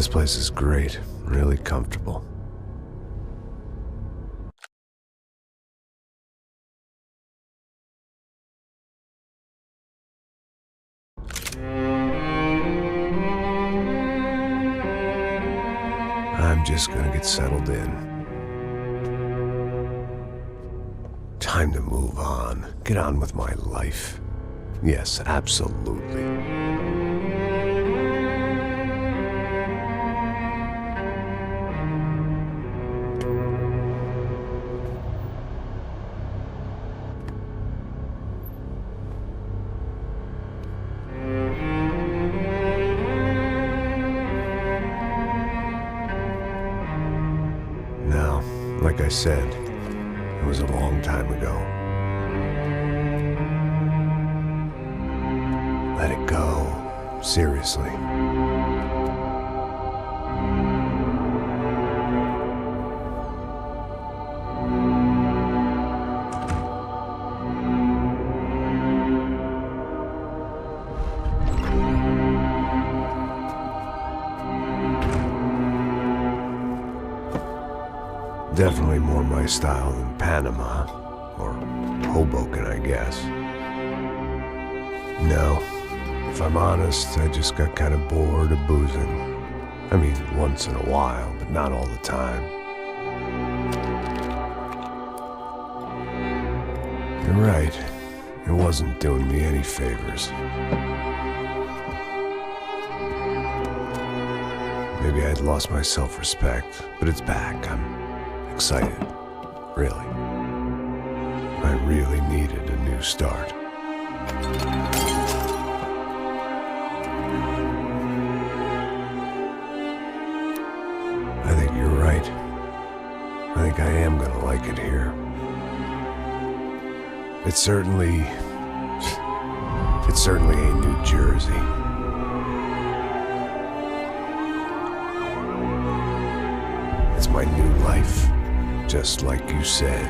This place is great, really comfortable. I'm just gonna get settled in. Time to move on. Get on with my life. Yes, absolutely. Now, like I said, it was a long time ago. Let it go. Seriously. Definitely more my style than Panama, or Hoboken, I guess. No, if I'm honest, I just got kind of bored of boozing. I mean, once in a while, but not all the time. You're right, it wasn't doing me any favors. Maybe I'd lost my self-respect, but it's back. I'm excited, really. I really needed a new start. I think you're right. I think I am gonna like it here. It certainly ain't New Jersey. It's my new life. Just like you said.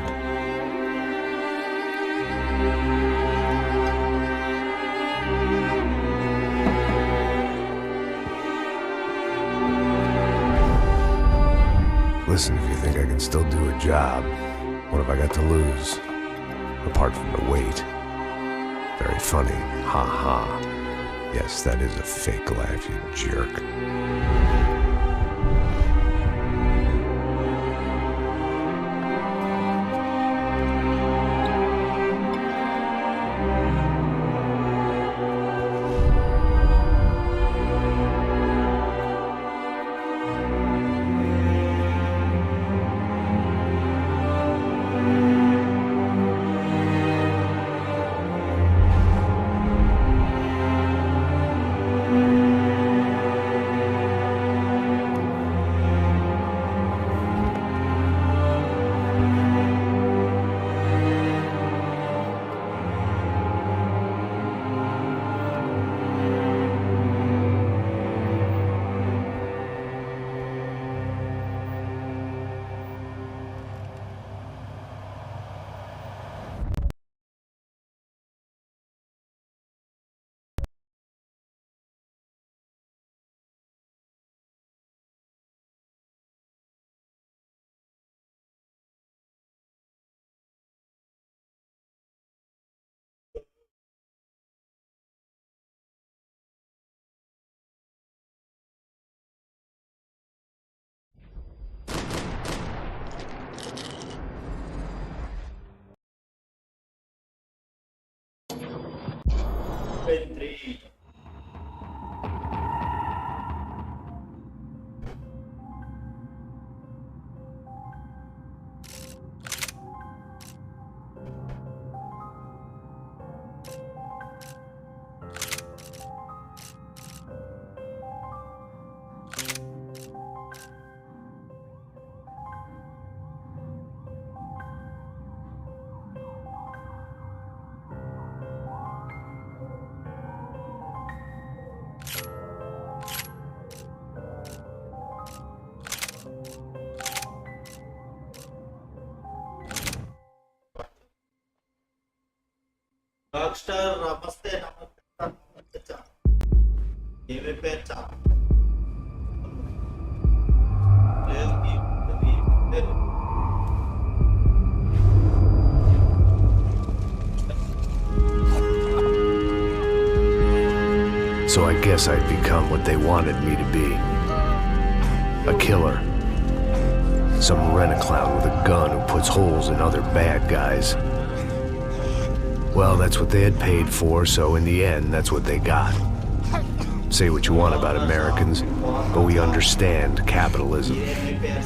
Listen, if you think I can still do a job, what have I got to lose? Apart from the weight. Very funny. Ha ha. Yes, that is a fake laugh, you jerk. Three. Rockstar Namaste Namaste Namaste. Give it better. So I guess I'd become what they wanted me to be. A killer. Some rent-a-clown with a gun who puts holes in other bad guys. Well, that's what they had paid for, so in the end, that's what they got. Say what you want about Americans, but we understand capitalism.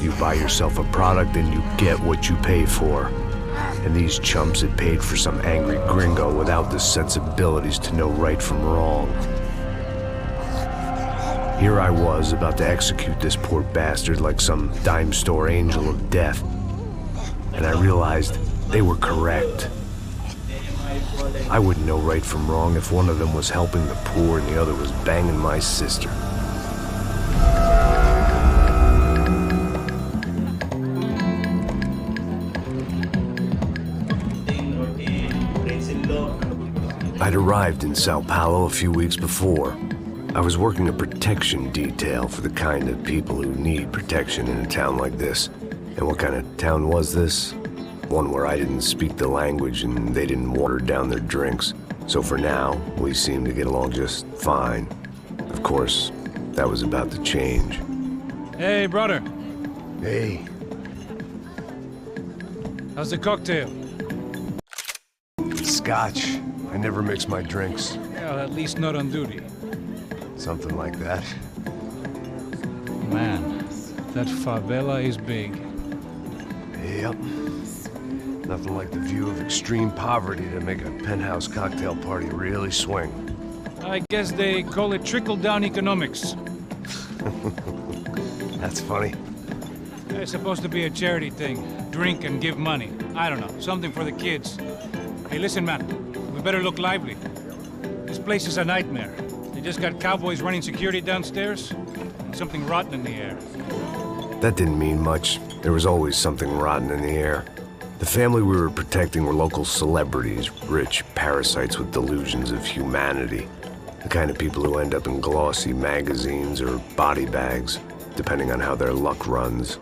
You buy yourself a product and you get what you pay for. And these chumps had paid for some angry gringo without the sensibilities to know right from wrong. Here I was, about to execute this poor bastard like some dime store angel of death. And I realized they were correct. I wouldn't know right from wrong if one of them was helping the poor and the other was banging my sister. I'd arrived in Sao Paulo a few weeks before. I was working a protection detail for the kind of people who need protection in a town like this. And what kind of town was this? One where I didn't speak the language and they didn't water down their drinks. So for now, we seemed to get along just fine. Of course, that was about to change. Hey, brother. Hey. How's the cocktail? Scotch. I never mix my drinks. Well, at least not on duty. Something like that. Man, that favela is big. Yep. Nothing like the view of extreme poverty to make a penthouse cocktail party really swing. I guess they call it trickle-down economics. That's funny. It's supposed to be a charity thing. Drink and give money. I don't know, something for the kids. Hey, listen, man. We better look lively. This place is a nightmare. They just got cowboys running security downstairs, and something rotten in the air. That didn't mean much. There was always something rotten in the air. The family we were protecting were local celebrities, rich parasites with delusions of humanity. The kind of people who end up in glossy magazines or body bags, depending on how their luck runs.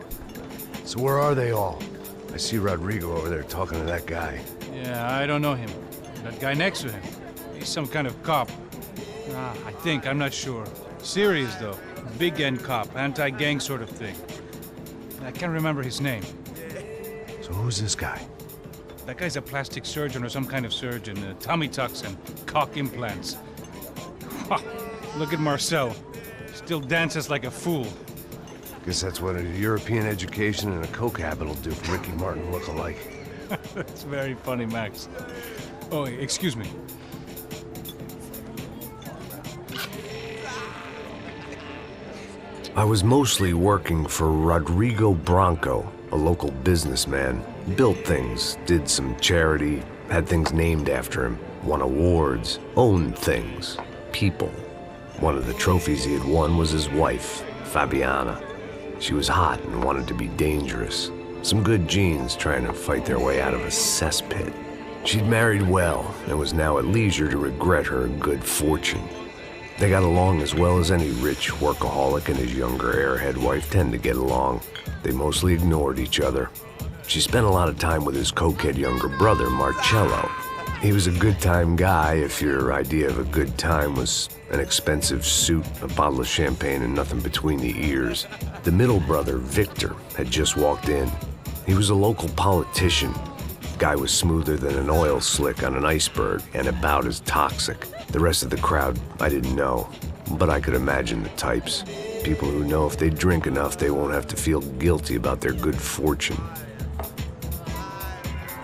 So where are they all? I see Rodrigo over there talking to that guy. Yeah, I don't know him. That guy next to him, he's some kind of cop. I think, I'm not sure. Serious, though. Big N cop, anti-gang sort of thing. I can't remember his name. So who's this guy? That guy's a plastic surgeon or some kind of surgeon. Tummy tucks and cock implants. Look at Marcel. Still dances like a fool. Guess that's what a European education and a coke habit will do for Ricky Martin look-alike. That's very funny, Max. Oh, excuse me. I was mostly working for Rodrigo Branco, a local businessman. Built things, did some charity, had things named after him, won awards, owned things, people. One of the trophies he had won was his wife, Fabiana. She was hot and wanted to be dangerous. Some good genes trying to fight their way out of a cesspit. She'd married well and was now at leisure to regret her good fortune. They got along as well as any rich workaholic and his younger airhead wife tend to get along. They mostly ignored each other. She spent a lot of time with his cokehead younger brother, Marcello. He was a good-time guy if your idea of a good time was an expensive suit, a bottle of champagne, and nothing between the ears. The middle brother, Victor, had just walked in. He was a local politician. Guy was smoother than an oil slick on an iceberg and about as toxic. The rest of the crowd, I didn't know, but I could imagine the types. People who know if they drink enough, they won't have to feel guilty about their good fortune.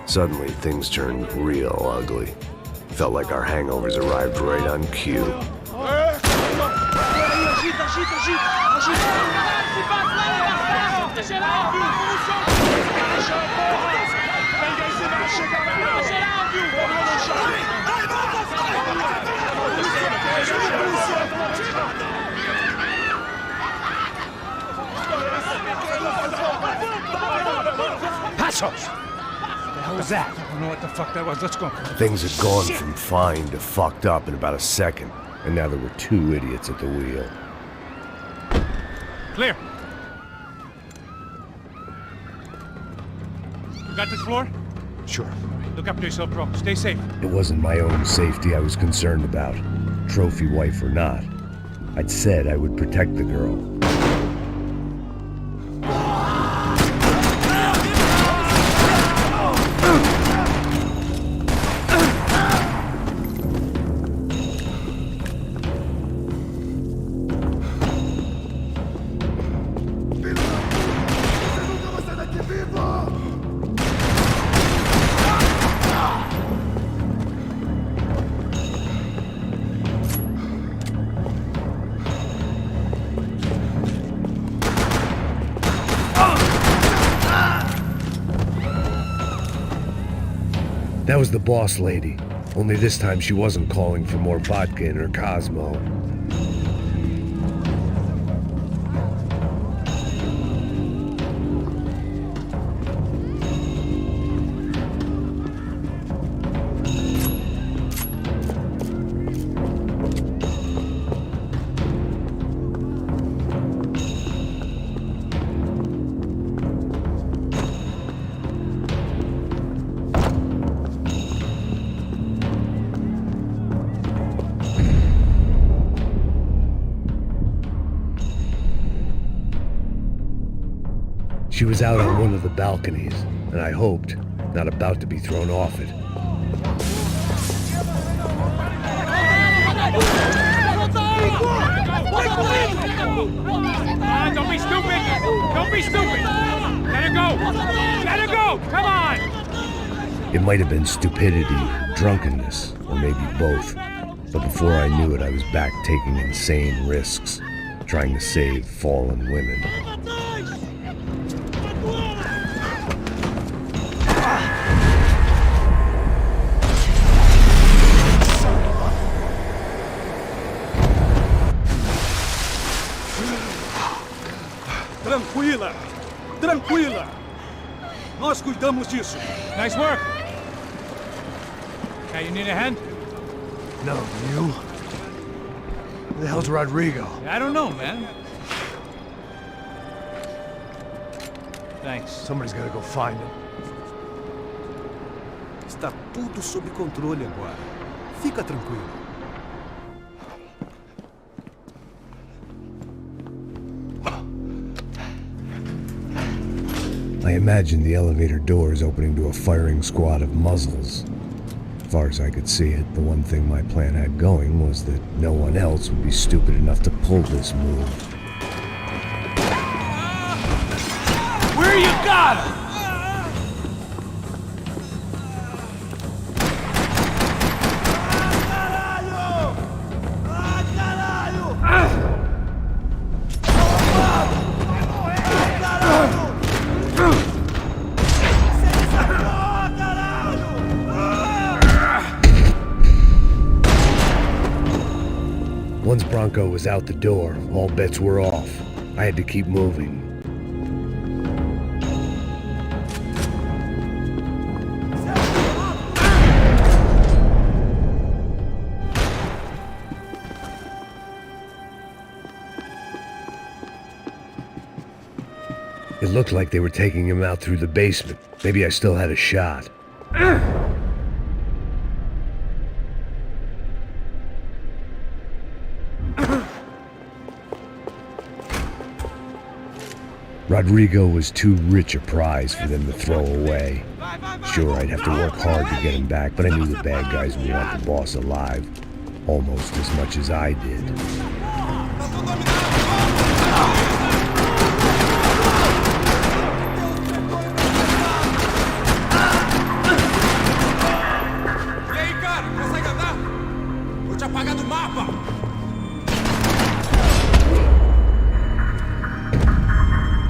Suddenly, things turned real ugly. Felt like our hangovers arrived right on cue. Passos! What was that? I don't know what the fuck that was. Let's go. Things had gone from fine to fucked up in about a second, and now there were two idiots at the wheel. Clear. You got this floor? Sure. Look after yourself, bro. Stay safe. It wasn't my own safety I was concerned about. trophy wife or not. I'd said I would protect the girl. That was the boss lady, only this time she wasn't calling for more vodka in her Cosmo. She was out on one of the balconies, and I hoped, not about to be thrown off it. Don't be stupid! Don't be stupid! Let her go! Let her go! Come on! It might have been stupidity, drunkenness, or maybe both. But before I knew it, I was back taking insane risks, trying to save fallen women. Tranquila! Tranquila! Nós cuidamos disso. Nice work! Hey, you need a hand? No, you? Where the hell's Rodrigo? I don't know, man. Thanks. Somebody's gotta go find him. Está tudo sob controle agora. Fica tranquilo. I imagined the elevator doors opening to a firing squad of muzzles. As far as I could see it, the one thing my plan had going was that no one else would be stupid enough to pull this move. Where you got him? Once Bronco was out the door, all bets were off. I had to keep moving. It looked like they were taking him out through the basement. Maybe I still had a shot. Rodrigo was too rich a prize for them to throw away. Sure, I'd have to work hard to get him back, but I knew the bad guys would want the boss alive almost as much as I did.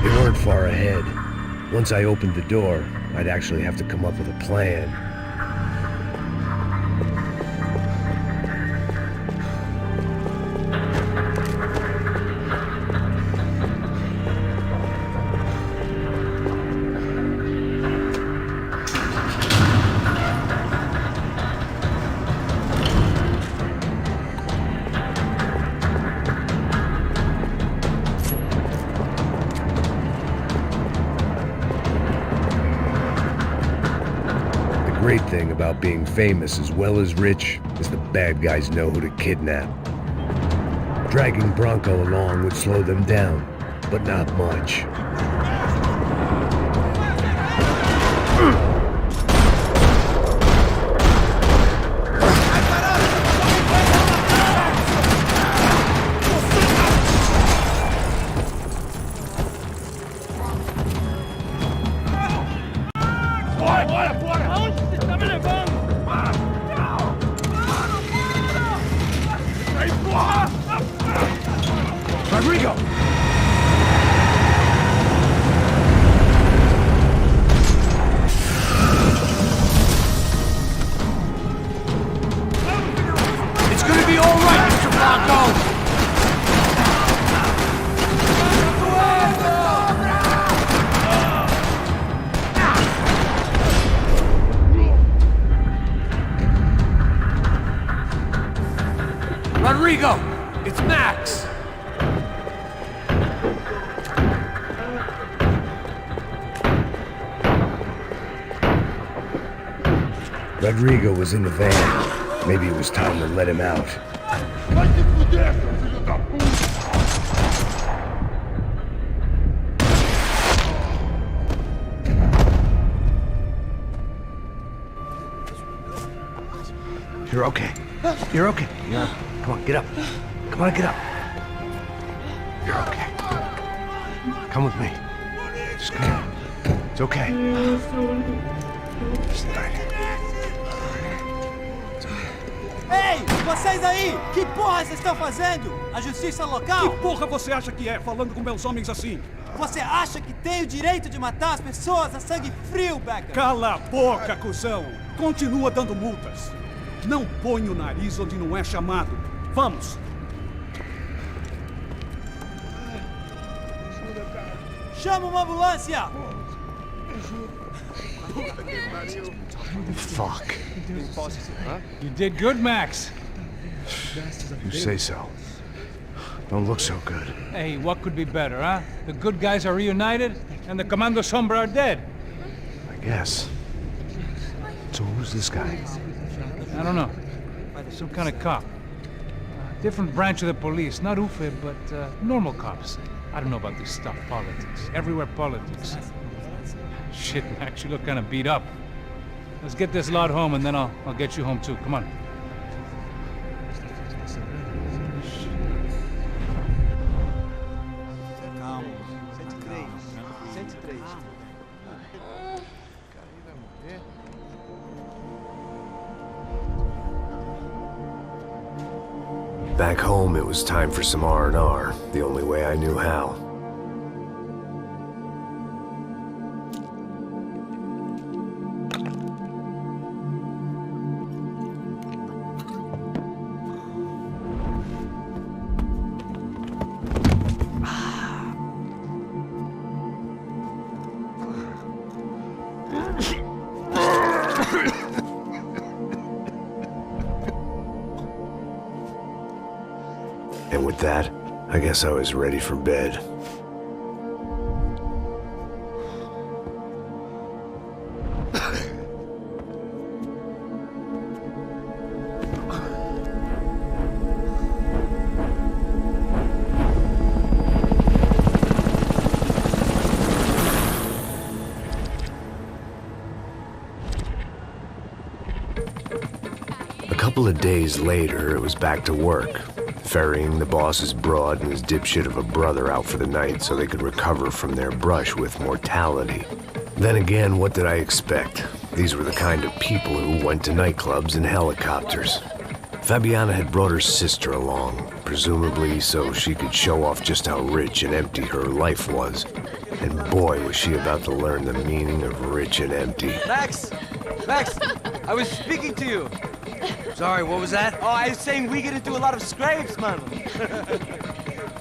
They weren't far ahead. Once I opened the door, I'd actually have to come up with a plan. The great thing about being famous as well as rich is the bad guys know who to kidnap. Dragging Bronco along would slow them down, but not much. Rodrigo! It's gonna be all right, Mr. Blanco! Rodrigo! It's Max! Rodrigo was in the van. Maybe it was time to let him out. You're okay. You're okay. Yeah. Come on, get up. Come on, get up. You're okay. Come with me. Just come. It's okay. Just right here. Ei, vocês aí! Que porra vocês estão fazendo? A justiça local? Que porra você acha que é, falando com meus homens assim? Você acha que tem o direito de matar as pessoas a sangue frio, Becker? Cala a boca, cuzão! Continua dando multas. Não põe o nariz onde não é chamado. Vamos! Chama uma ambulância! Fuck. You did good, Max. You say so. Don't look so good. Hey, what could be better, huh? The good guys are reunited, and the Commando Sombra are dead. I guess. So who's this guy? I don't know. Some kind of cop. Different branch of the police. Not UFE, but normal cops. I don't know about this stuff, politics. Everywhere politics. Shit, Max, you look kind of beat up. Let's get this lot home, and then I'll get you home too. Come on. Calma. 103. 103. Back home, it was time for some R&R, the only way I knew how. And with that, I guess I was ready for bed. A couple of days later, it was back to work. Ferrying the boss's broad and his dipshit of a brother out for the night so they could recover from their brush with mortality. Then again, what did I expect? These were the kind of people who went to nightclubs in helicopters. Fabiana had brought her sister along, presumably so she could show off just how rich and empty her life was. And boy, was she about to learn the meaning of rich and empty. Max! Max! I was speaking to you! Sorry, what was that? Oh, I was saying we get into a lot of scrapes, man.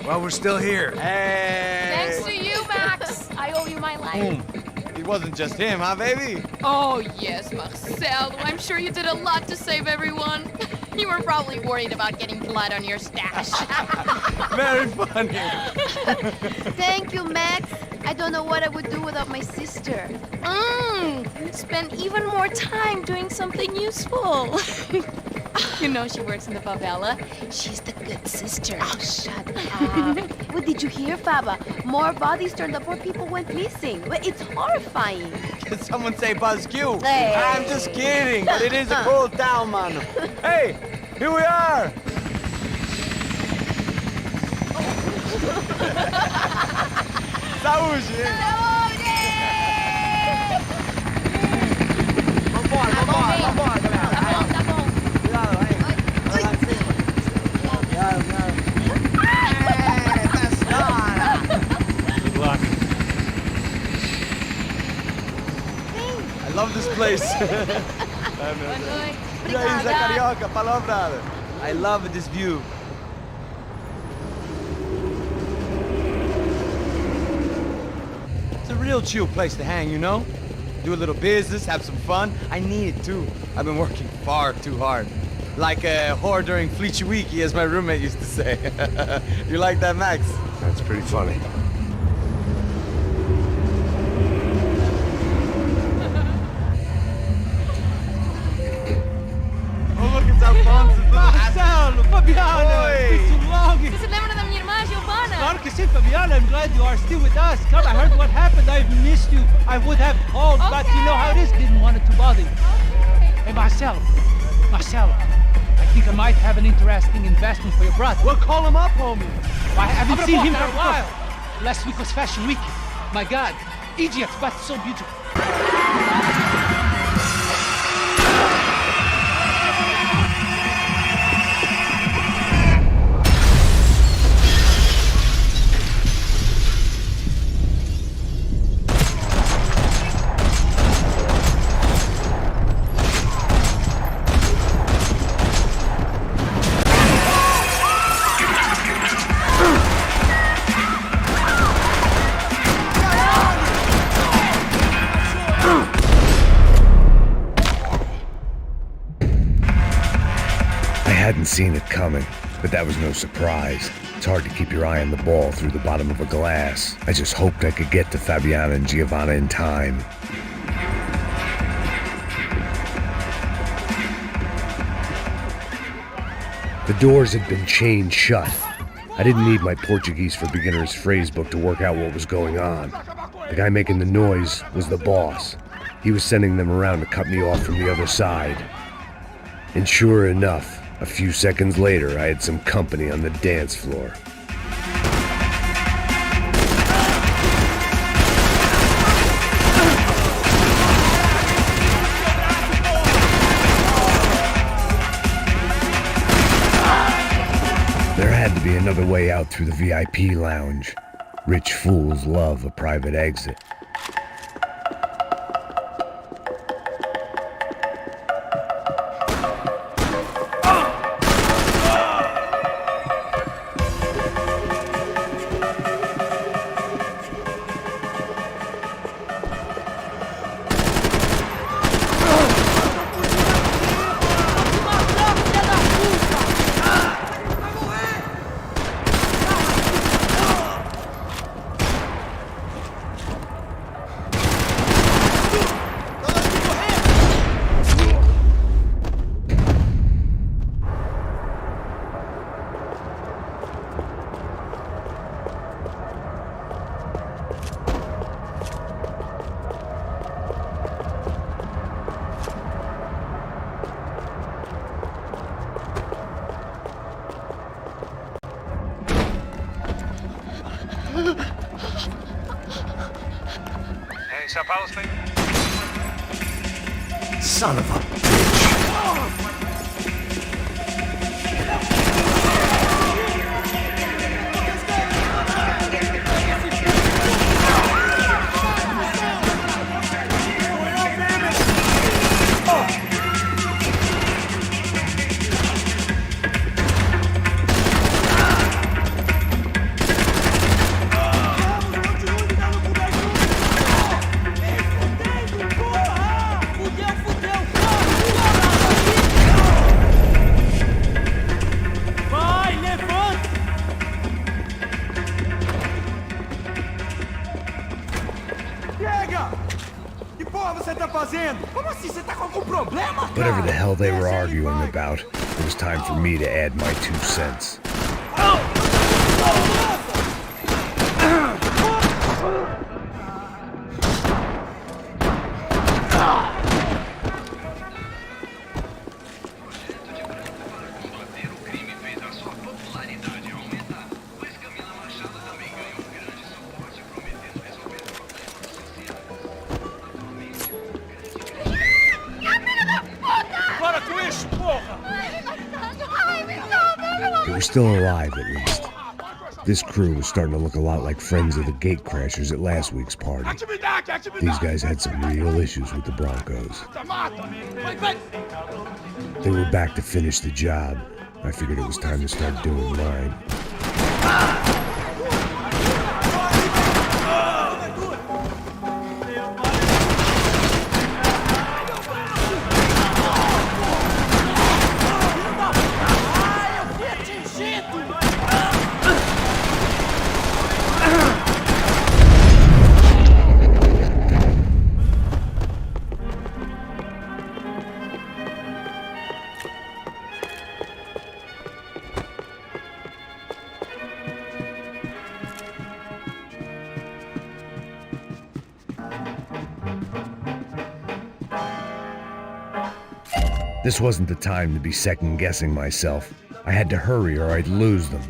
Well, we're still here. Hey! Thanks to you, Max. I owe you my life. It wasn't just him, huh, baby? Oh, yes, Marcel. I'm sure you did a lot to save everyone. You were probably worried about getting blood on your stash. Very funny. Thank you, Max. I don't know what I would do without my sister. Spend even more time doing something useful. You know she works in the favela. She's the good sister. Oh, shut up. What did you hear, Faba? More bodies turned up, more people went missing. Well, it's horrifying. Did someone say Buzzq? Hey. I'm just kidding, but it is a cool town, man. Hey, here we are. Saúde! Vambora, galera. Tá bom. Cuidado, aí. Vai lá em cima. Cuidado. Good luck. I love this place. E aí, Zé Carioca, falou, brother. I love this view. It's a real chill place to hang, you know? Do a little business, have some fun. I need it too. I've been working far too hard. Like a whore during Fleechy Weeky, as my roommate used to say. You like that, Max? That's pretty funny. Oh, look, it's Alfonso. Marcelo, Fabiana, Oi. it's been too long. Você se lembra da minha irmã, Giovanna? Claro que sim, Fabiana. I'm glad you are still with us. Come, I heard what happened. I've missed you. I would have called, but you know how it is. Didn't want it to bother you. Hey, Marcelo, I think I might have an interesting investment for your brother. Well, call him up, homie. I haven't seen him for a while. Last week was Fashion Week. My God, Egypt, but so beautiful. I hadn't seen it coming, but that was no surprise. It's hard to keep your eye on the ball through the bottom of a glass. I just hoped I could get to Fabiana and Giovanna in time. The doors had been chained shut. I didn't need my Portuguese for Beginners phrasebook to work out what was going on. The guy making the noise was the boss. He was sending them around to cut me off from the other side. And sure enough, a few seconds later, I had some company on the dance floor. There had to be another way out through the VIP lounge. Rich fools love a private exit. Hey, Sao Paulo speaking? Son of a bitch. Que porra você tá fazendo? Como assim? Você tá com algum problema? Whatever the hell they were arguing about, It was time for me to add my 2 cents. They were still alive, at least. This crew was starting to look a lot like friends of the gate crashers at last week's party. These guys had some real issues with the Broncos. They were back to finish the job. I figured it was time to start doing mine. This wasn't the time to be second-guessing myself. I had to hurry or I'd lose them.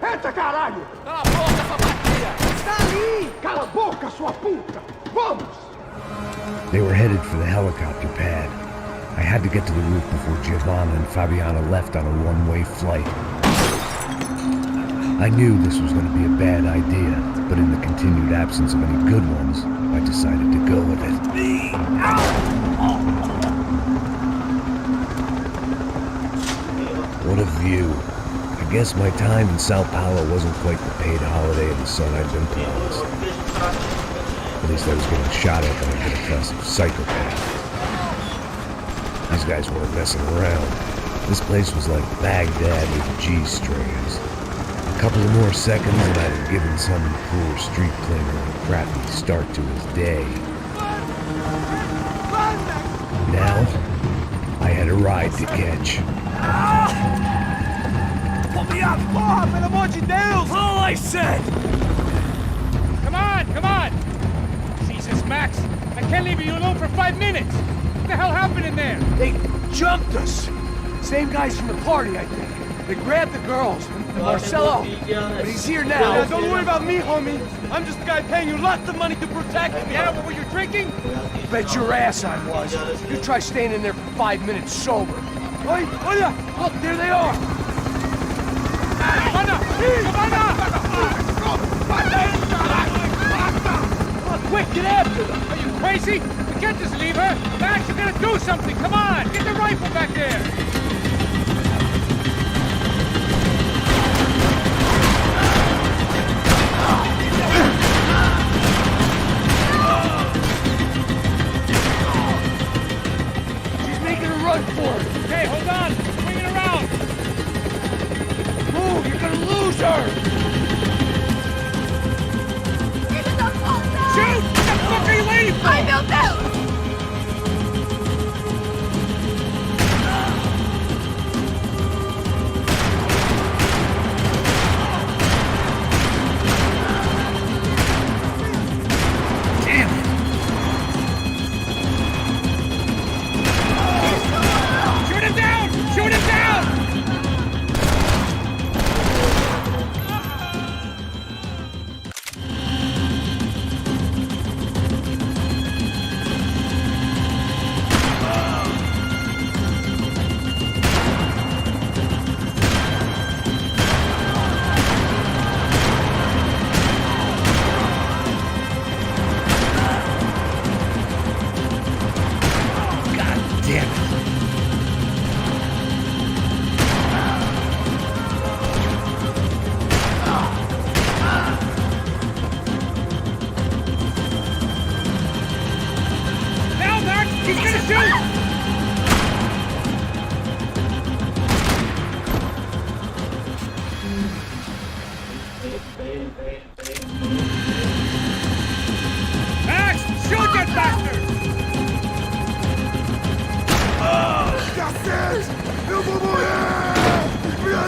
Entra, caralho! Cala a boca, sua bateria! Está ali! Cala a boca, sua puta! Vamos! They were headed for the helicopter pad. I had to get to the roof before Giovanna and Fabiana left on a one-way flight. I knew this was going to be a bad idea, but in the continued absence of any good ones, I decided to go with it. What a view. I guess my time in Sao Paulo wasn't quite the paid holiday of the sun I'd been promised. At least I was getting shot at by a depressive psychopath. These guys weren't messing around. This place was like Baghdad with G-strings. A couple of more seconds and I'd have given some poor street cleaner a crappy start to his day. Now, I had a ride to catch. Pull me up! Porra, pelo amor de Deus! All I said! Come on, come on! Jesus, Max, I can't leave you alone for 5 minutes! What the hell happened in there? They jumped us. Same guys from the party, I think. They grabbed the girls. And Marcelo, but he's here now. Yeah, don't worry about me, homie. I'm just the guy paying you lots of money to protect me. Yeah, what were you drinking? Bet your ass I was. You try staying in there for 5 minutes sober. Oi, olha! Look, there they are. Giovanna! Quick, get after them. Are you crazy? We can't just leave her! Max, you gotta do something! Come on! Get the rifle back there! Run for it! Okay, hold on! Swing it around! Move! You're gonna lose her! Shoot! What the fuck are you waiting for? I will tell!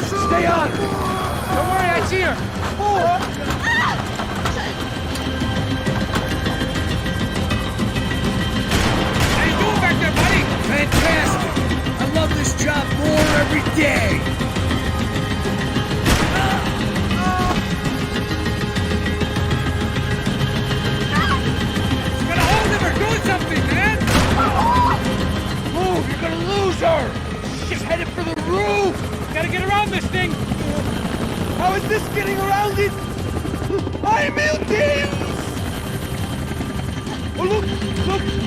Stay on! Don't worry, I see her. How you doing back there, buddy? Fantastic! I love this job more every day! You gotta hold him or do something, man! Move! You're gonna lose her! She's headed for the roof! Gotta get around this thing! How is this getting around it? Ai, meu Deus! Oh, look!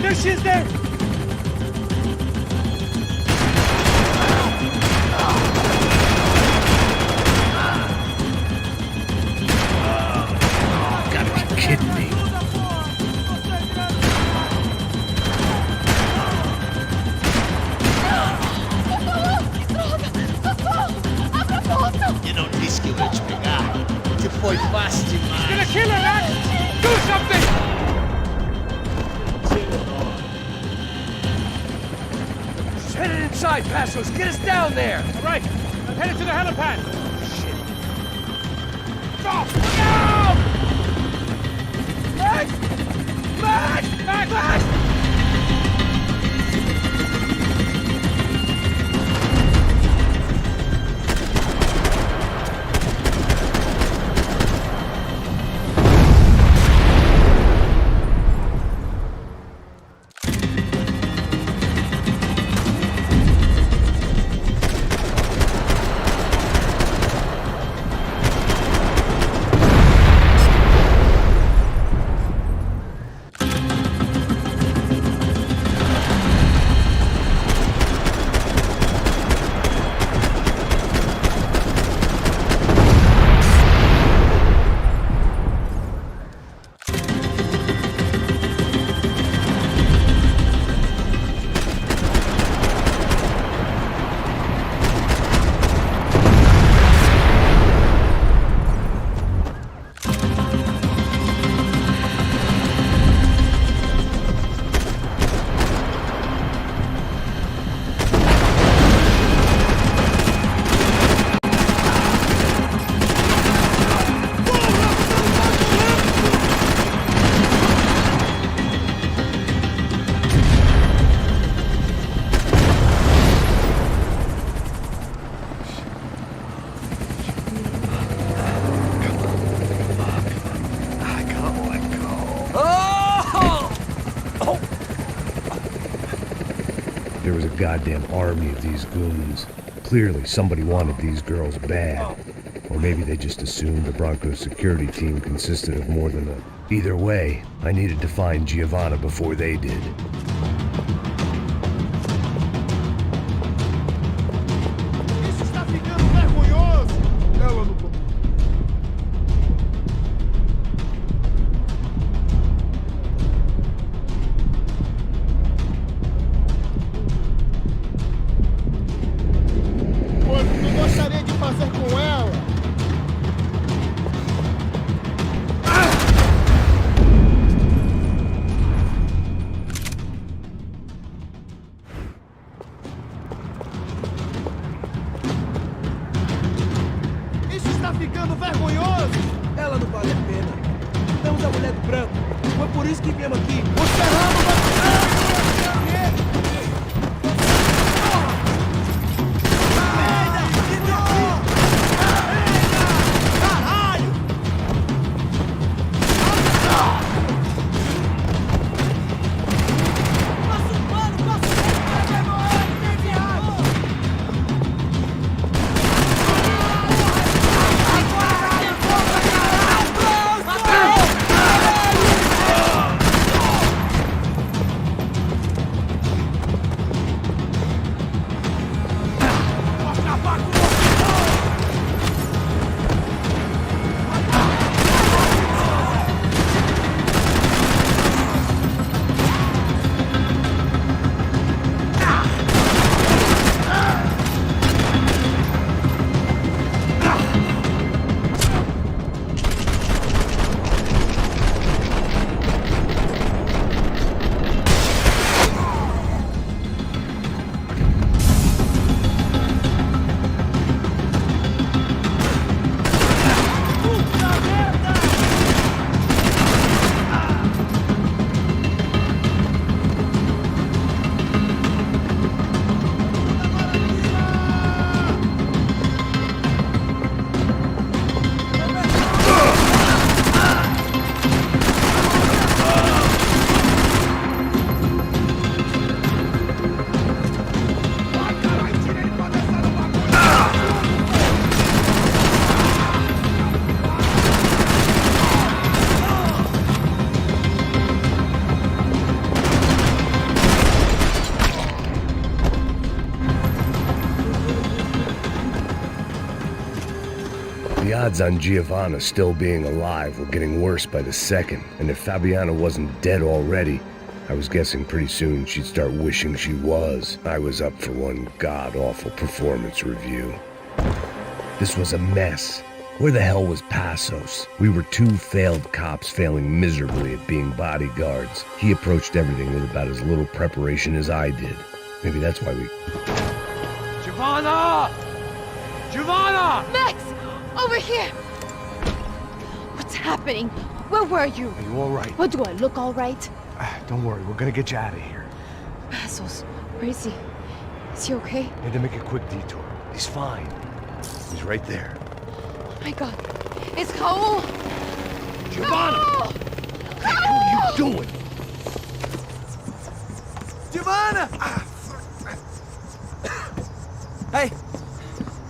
There she is there! Gotta be kidding me. Eu não disse que eu ia te pegar. Você foi fácil demais. Gonna kill her, man! Do something! She's headed inside, Passos! Get us down there! All right, I'm headed to the helipad. Stop! No! Max! Max! Max! Max! There was a goddamn army of these goons. Clearly, somebody wanted these girls bad. Or maybe they just assumed the Bronco's security team consisted of more than a... Either way, I needed to find Giovanna before they did. Isso está ficando vergonhoso! Ela não... O que eu gostaria de fazer com ela? Isso está ficando vergonhoso! Ela não vale a pena. Estamos a mulher do branco. Foi por isso que viemos aqui. O Serrano vai... odds on Giovanna still being alive were getting worse by the second, and if Fabiana wasn't dead already, I was guessing pretty soon she'd start wishing she was. I was up for one god-awful performance review. This was a mess. Where the hell was Passos? We were two failed cops failing miserably at being bodyguards. He approached everything with about as little preparation as I did. Maybe that's why we... Giovanna! Giovanna! Max! Over here! What's happening? Where were you? Are you all right? What, do I look all right? Don't worry, we're gonna get you out of here. Passos, where is he? Is he okay? Had to make a quick detour. He's fine. He's right there. Oh my god. It's Raul! Giovanna! Raul! What are you doing? Giovanna! Hey!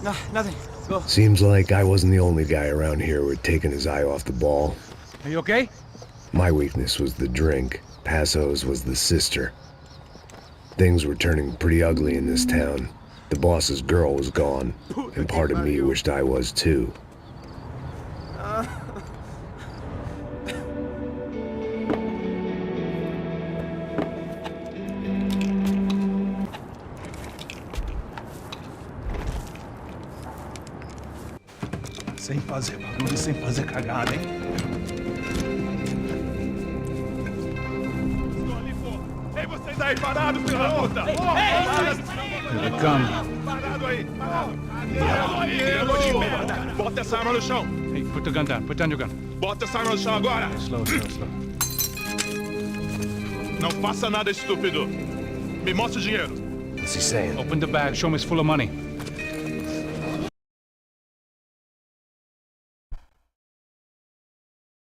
No, nothing. Go. Seems like I wasn't the only guy around here who had taken his eye off the ball. Are you okay? My weakness was the drink. Passos was the sister. Things were turning pretty ugly in this town. The boss's girl was gone, and part of me wished I was too. Sem fazer barulho, sem fazer cagada, hein? Estou ali, pô! Ei, vocês aí, parados, filho da puta! Here they come. Parado aí! Parado! Bota essa arma no chão! Hey, put the gun down. Put down your gun. Bota essa arma no chão agora! Slow, slow, slow. Não faça nada estúpido! Me mostre o dinheiro! What's he saying? Open the bag. Show him it's full of money.